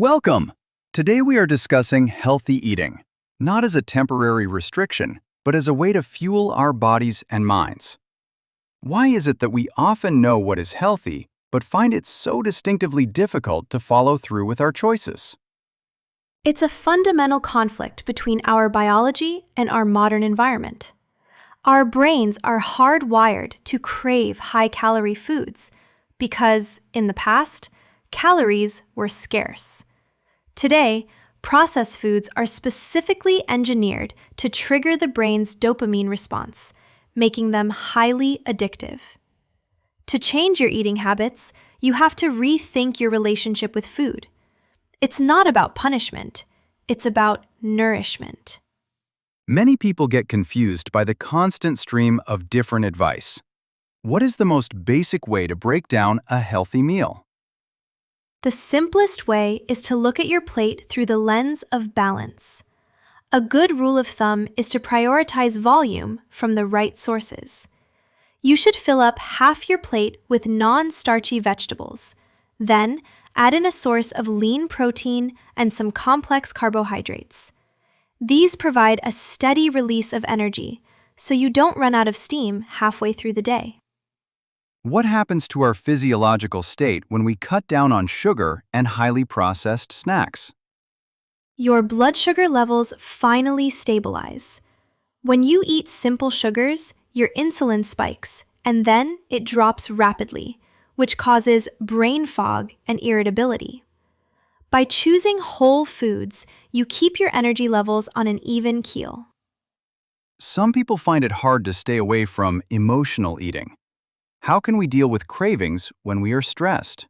Welcome! Today we are discussing healthy eating, not as a temporary restriction, but as a way to fuel our bodies and minds. Why is it that we often know what is healthy, but find it so distinctively difficult to follow through with our choices? It's a fundamental conflict between our biology and our modern environment. Our brains are hardwired to crave high-calorie foods because, in the past, calories were scarce. Today, processed foods are specifically engineered to trigger the brain's dopamine response, making them highly addictive. To change your eating habits, you have to rethink your relationship with food. It's not about punishment, it's about nourishment. Many people get confused by the constant stream of different advice. What is the most basic way to break down a healthy meal? The simplest way is to look at your plate through the lens of balance. A good rule of thumb is to prioritize volume from the right sources. You should fill up half your plate with non-starchy vegetables. Then, add in a source of lean protein and some complex carbohydrates. These provide a steady release of energy, so you don't run out of steam halfway through the day. What happens to our physiological state when we cut down on sugar and highly processed snacks? Your blood sugar levels finally stabilize. When you eat simple sugars, your insulin spikes, and then it drops rapidly, which causes brain fog and irritability. By choosing whole foods, you keep your energy levels on an even keel. Some people find it hard to stay away from emotional eating. How can we deal with cravings when we are stressed?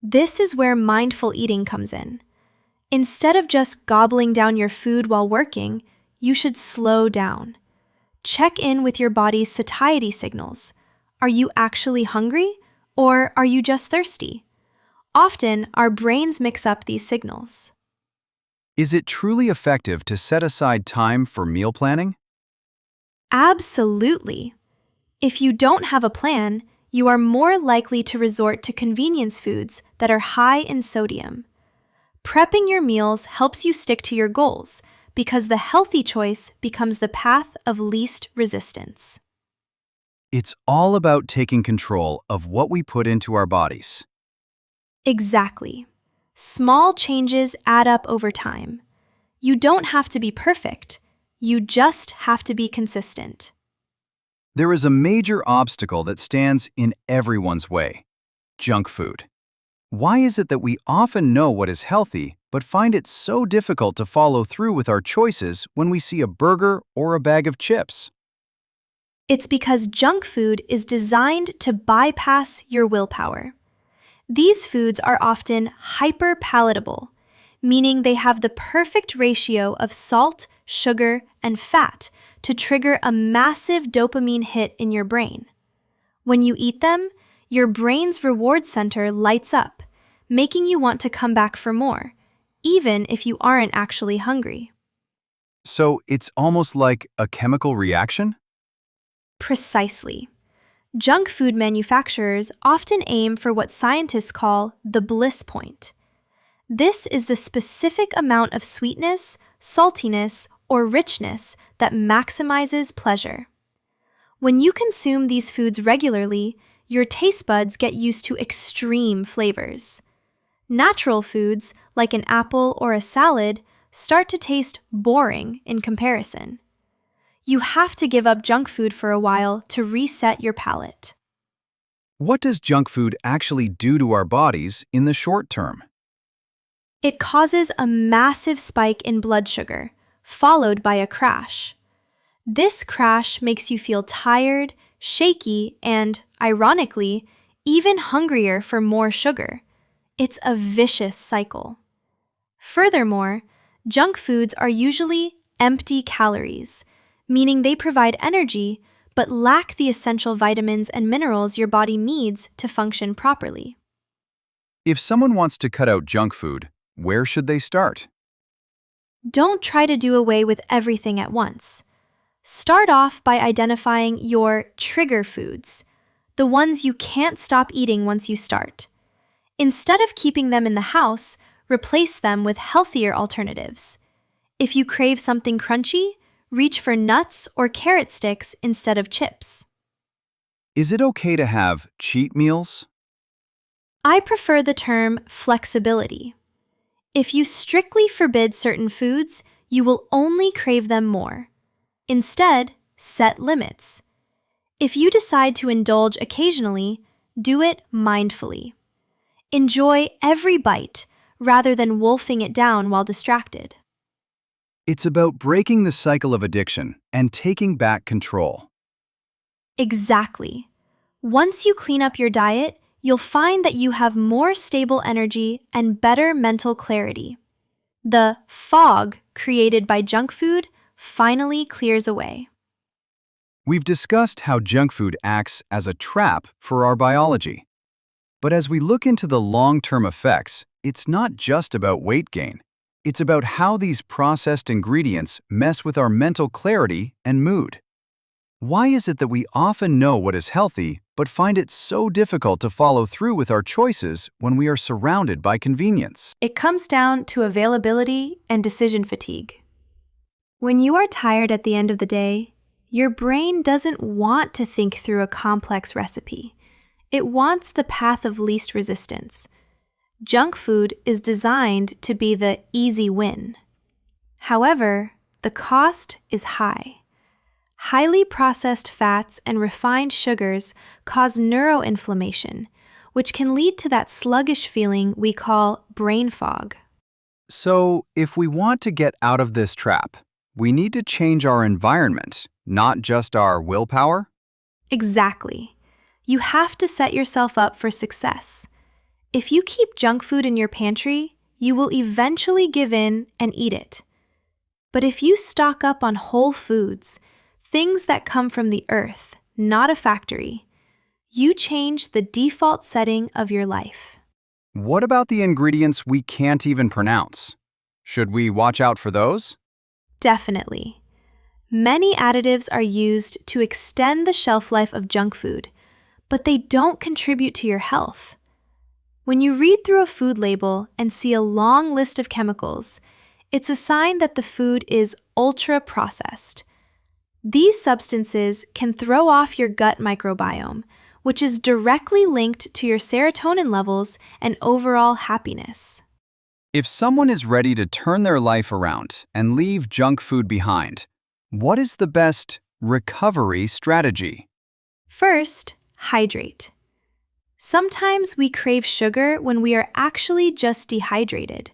This is where mindful eating comes in. Instead of just gobbling down your food while working, you should slow down. Check in with your body's satiety signals. Are you actually hungry, or are you just thirsty? Often, our brains mix up these signals. Is it truly effective to set aside time for meal planning? Absolutely. If you don't have a plan, you are more likely to resort to convenience foods that are high in sodium. Prepping your meals helps you stick to your goals because the healthy choice becomes the path of least resistance. It's all about taking control of what we put into our bodies. Exactly. Small changes add up over time. You don't have to be perfect. You just have to be consistent. There is a major obstacle that stands in everyone's way: junk food. Why is it that we often know what is healthy, but find it so difficult to follow through with our choices when we see a burger or a bag of chips? It's because junk food is designed to bypass your willpower. These foods are often hyper-palatable, meaning they have the perfect ratio of salt, sugar, and fat to trigger a massive dopamine hit in your brain. When you eat them, your brain's reward center lights up, making you want to come back for more, even if you aren't actually hungry. So it's almost like a chemical reaction? Precisely. Junk food manufacturers often aim for what scientists call the bliss point. This is the specific amount of sweetness, saltiness, or richness that maximizes pleasure. When you consume these foods regularly, your taste buds get used to extreme flavors. Natural foods, like an apple or a salad, start to taste boring in comparison. You have to give up junk food for a while to reset your palate. What does junk food actually do to our bodies in the short term? It causes a massive spike in blood sugar, followed by a crash. This crash makes you feel tired, shaky, and, ironically, even hungrier for more sugar. It's a vicious cycle. Furthermore, junk foods are usually empty calories, meaning they provide energy but lack the essential vitamins and minerals your body needs to function properly. If someone wants to cut out junk food, where should they start? Don't try to do away with everything at once. Start off by identifying your trigger foods, the ones you can't stop eating once you start. Instead of keeping them in the house, replace them with healthier alternatives. If you crave something crunchy, reach for nuts or carrot sticks instead of chips. Is it okay to have cheat meals? I prefer the term flexibility. If you strictly forbid certain foods, you will only crave them more. Instead, set limits. If you decide to indulge occasionally, do it mindfully. Enjoy every bite rather than wolfing it down while distracted. It's about breaking the cycle of addiction and taking back control. Exactly. Once you clean up your diet, you'll find that you have more stable energy and better mental clarity. The fog created by junk food finally clears away. We've discussed how junk food acts as a trap for our biology. But as we look into the long-term effects, it's not just about weight gain. It's about how these processed ingredients mess with our mental clarity and mood. Why is it that we often know what is healthy, but find it so difficult to follow through with our choices when we are surrounded by convenience? It comes down to availability and decision fatigue. When you are tired at the end of the day, your brain doesn't want to think through a complex recipe. It wants the path of least resistance. Junk food is designed to be the easy win. However, the cost is high. Highly processed fats and refined sugars cause neuroinflammation, which can lead to that sluggish feeling we call brain fog. So, if we want to get out of this trap, we need to change our environment, not just our willpower? Exactly. You have to set yourself up for success. If you keep junk food in your pantry, you will eventually give in and eat it. But if you stock up on whole foods, things that come from the earth, not a factory, you change the default setting of your life. What about the ingredients we can't even pronounce? Should we watch out for those? Definitely. Many additives are used to extend the shelf life of junk food, but they don't contribute to your health. When you read through a food label and see a long list of chemicals, it's a sign that the food is ultra-processed. These substances can throw off your gut microbiome, which is directly linked to your serotonin levels and overall happiness. If someone is ready to turn their life around and leave junk food behind, what is the best recovery strategy? First, hydrate. Sometimes we crave sugar when we are actually just dehydrated.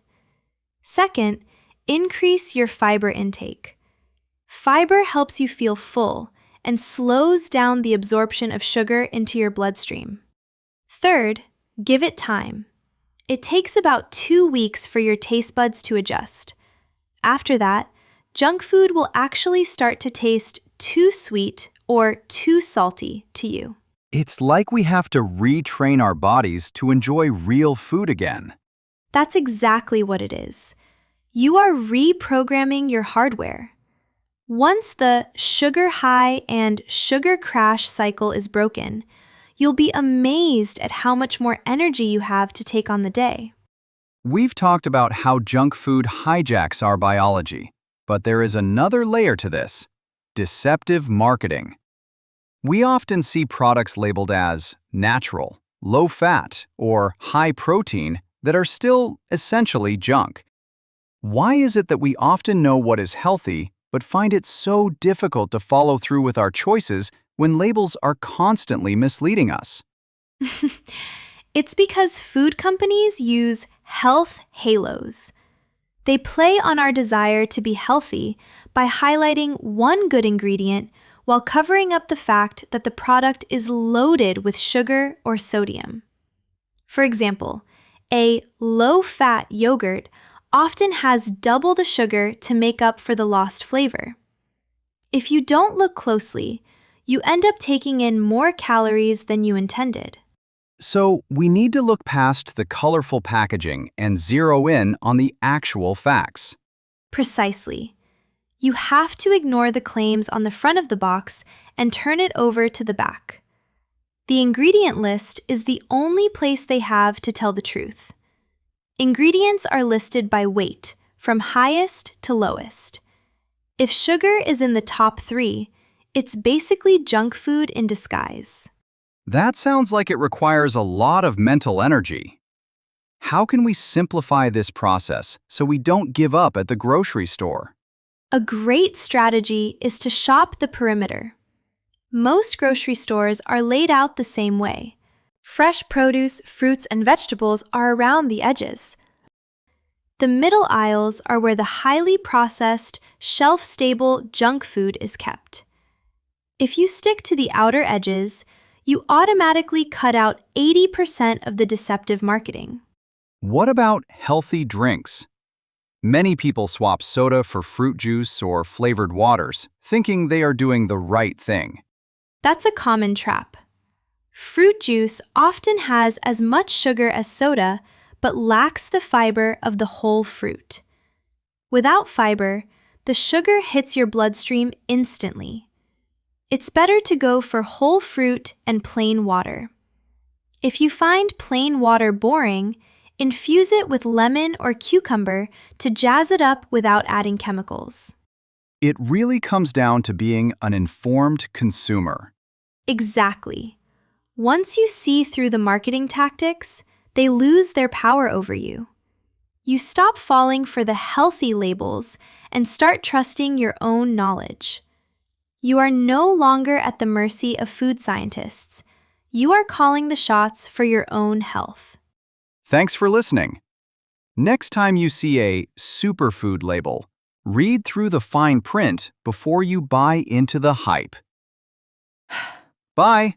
Second, increase your fiber intake. Fiber helps you feel full and slows down the absorption of sugar into your bloodstream. Third, give it time. It takes about 2 weeks for your taste buds to adjust. After that, junk food will actually start to taste too sweet or too salty to you. It's like we have to retrain our bodies to enjoy real food again. That's exactly what it is. You are reprogramming your hardware. Once the sugar high and sugar crash cycle is broken, you'll be amazed at how much more energy you have to take on the day. We've talked about how junk food hijacks our biology, but there is another layer to this: deceptive marketing. We often see products labeled as natural, low-fat, or high-protein that are still essentially junk. Why is it that we often know what is healthy but find it so difficult to follow through with our choices when labels are constantly misleading us? It's because food companies use health halos. They play on our desire to be healthy by highlighting one good ingredient while covering up the fact that the product is loaded with sugar or sodium. For example, a low-fat yogurt often has double the sugar to make up for the lost flavor. If you don't look closely, you end up taking in more calories than you intended. So, we need to look past the colorful packaging and zero in on the actual facts. Precisely. You have to ignore the claims on the front of the box and turn it over to the back. The ingredient list is the only place they have to tell the truth. Ingredients are listed by weight, from highest to lowest. If sugar is in the top 3, it's basically junk food in disguise. That sounds like it requires a lot of mental energy. How can we simplify this process so we don't give up at the grocery store? A great strategy is to shop the perimeter. Most grocery stores are laid out the same way. Fresh produce, fruits, and vegetables are around the edges. The middle aisles are where the highly processed, shelf-stable junk food is kept. If you stick to the outer edges, you automatically cut out 80% of the deceptive marketing. What about healthy drinks? Many people swap soda for fruit juice or flavored waters, thinking they are doing the right thing. That's a common trap. Fruit juice often has as much sugar as soda, but lacks the fiber of the whole fruit. Without fiber, the sugar hits your bloodstream instantly. It's better to go for whole fruit and plain water. If you find plain water boring, infuse it with lemon or cucumber to jazz it up without adding chemicals. It really comes down to being an informed consumer. Exactly. Once you see through the marketing tactics, they lose their power over you. You stop falling for the healthy labels and start trusting your own knowledge. You are no longer at the mercy of food scientists. You are calling the shots for your own health. Thanks for listening. Next time you see a superfood label, read through the fine print before you buy into the hype. Bye!